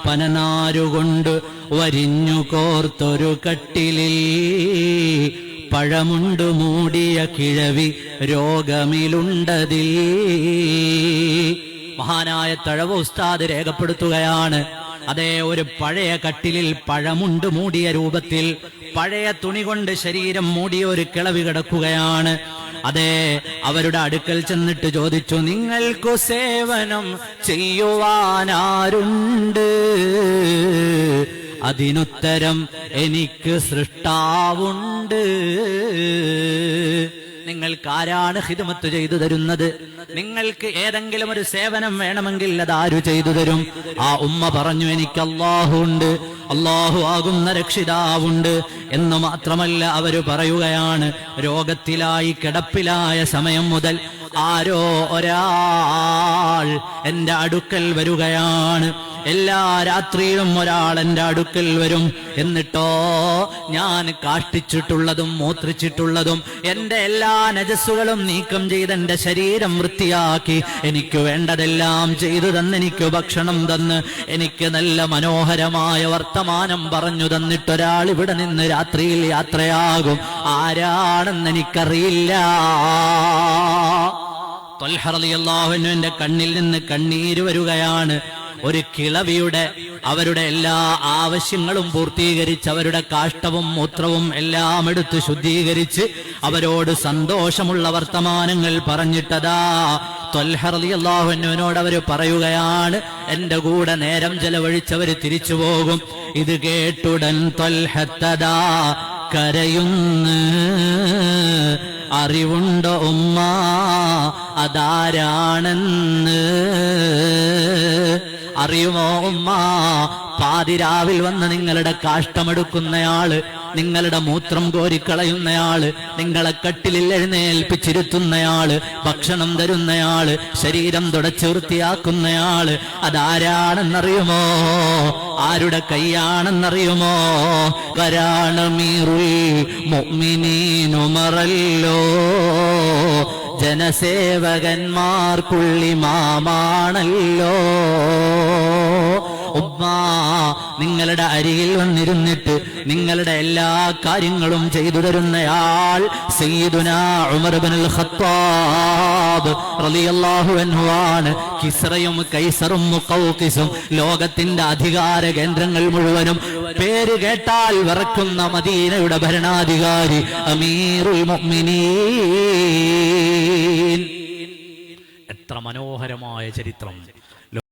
പനനാരുകൊണ്ട് വരിഞ്ഞു കോർത്തൊരു കട്ടിലിൽ പഴമുണ്ടു മൂടിയ കിഴവി രോഗമിലുണ്ടതിൽ. മഹാനായ തഴവ ഉസ്താദ് രേഖപ്പെടുത്തുകയാണ്, അതേ ഒരു പഴയ കട്ടിലിൽ പഴമുണ്ട് മൂടിയ രൂപത്തിൽ പഴയ തുണി കൊണ്ട് ശരീരം മൂടിയ ഒരു കിളവി കിടക്കുകയാണ്. അതെ, അവരുടെ അടുക്കൽ ചെന്നിട്ട് ചോദിച്ചു, നിങ്ങൾക്കു സേവനം ചെയ്യുവാനാരുണ്ട്? അതിനുത്തരം, എനിക്ക് സൃഷ്ടാവുണ്ട്. നിങ്ങൾക്ക് ആരാണ് ഖിദ്മത്ത് ചെയ്തു തരുന്നത്? നിങ്ങൾക്ക് ഏതെങ്കിലും ഒരു സേവനം വേണമെങ്കിൽ അതാരു ചെയ്തു തരും? ആ ഉമ്മ പറഞ്ഞു, എനിക്ക് അല്ലാഹു ഉണ്ട്, അല്ലാഹു ആകുന്ന രക്ഷിതാവുണ്ട്. എന്ന് മാത്രമല്ല, അവര് പറയുകയാണ്, രോഗത്തിലായി കിടപ്പിലായ സമയം മുതൽ ആരോ ഒരാൾ എന്റെ അടുക്കൽ വരികയാണ്. എല്ലാ രാത്രിയിലും ഒരാൾ എന്റെ അടുക്കൽ വരും. എന്നിട്ടോ ഞാൻ കാഷ്ടിച്ചിട്ടുള്ളതും മൂത്രിച്ചിട്ടുള്ളതും എന്റെ എല്ലാ നജസ്സുകളും നീക്കം ചെയ്ത് എന്റെ ശരീരം വൃത്തിയാക്കി എനിക്ക് വേണ്ടതെല്ലാം ചെയ്തു തന്ന്, എനിക്ക് ഭക്ഷണം തന്ന്, എനിക്ക് നല്ല മനോഹരമായ വർത്തമാനം പറഞ്ഞു തന്നിട്ടൊരാൾ ഇവിടെ നിന്ന് രാത്രിയിൽ യാത്രയാകും. ആരാണെന്ന് എനിക്കറിയില്ല. ത്വൽഹ റളിയല്ലാഹു അൻഹുവിന്റെ കണ്ണിൽ നിന്ന് കണ്ണീര് വരികയാണ്. ഒരു കിളവിയുടെ അവരുടെ എല്ലാ ആവശ്യങ്ങളും പൂർത്തീകരിച്ച്, അവരുടെ കാഷ്ടവും മൂത്രവും എല്ലാം എടുത്ത് ശുദ്ധീകരിച്ച് അവരോട് സന്തോഷമുള്ള വർത്തമാനങ്ങൾ പറഞ്ഞിട്ടതാ ത്വൽഹ റളിയല്ലാഹു അൻഹുവിനോട് അവര് പറയുകയാണ്, എന്റെ കൂടെ നേരം ചെലവഴിച്ചവര് തിരിച്ചു പോകും. ഇത് കേട്ടുടൻ ത്വൽഹത്തദാ കരയുന്നു. അറിവുണ്ടോ ഉമ്മ അതാരാണെന്ന്? അറിയുമോ ഉമ്മ? പാതിരാവിൽ വന്ന് നിങ്ങളുടെ കാഷ്ടമെടുക്കുന്നയാള്, നിങ്ങളുടെ മൂത്രം കോരിക്കളയുന്നയാള്, നിങ്ങളെ കട്ടിലിൽ എഴുന്നേൽപ്പിച്ചിരുത്തുന്നയാള്, ഭക്ഷണം തരുന്നയാള്, ശരീരം തുടച്ച് വൃത്തിയാക്കുന്നയാള് അതാരാണെന്നറിയുമോ? ആരുടെ കൈയാണെന്നറിയുമോ? വരാണ് മീറുൽ മുഅ്മിനീൻ ഉമറല്ലോ, ജനസേവകന്മാർക്കുള്ളിമാമാണല്ലോ. ഉമ്മ, നിങ്ങളുടെ അരികിൽ വന്നിരുന്നിട്ട് നിങ്ങളുടെ എല്ലാ കാര്യങ്ങളും ചെയ്തു തരുന്നയാൾ സയ്യിദുനാ ഉമർ ഇബ്നുൽ ഖത്താബ് റളിയല്ലാഹു അൻഹു ആണ്. കിസ്റയും കൈസറും മുഖൗഖിസും ലോകത്തിന്റെ അധികാര കേന്ദ്രങ്ങൾ മുഴുവനും പേര് കേട്ടാൽ വിറക്കുന്ന മദീനയുടെ ഭരണാധികാരി അമീറുൽ മുഅ്മിനീൻ. എത്ര മനോഹരമായ ചരിത്രം!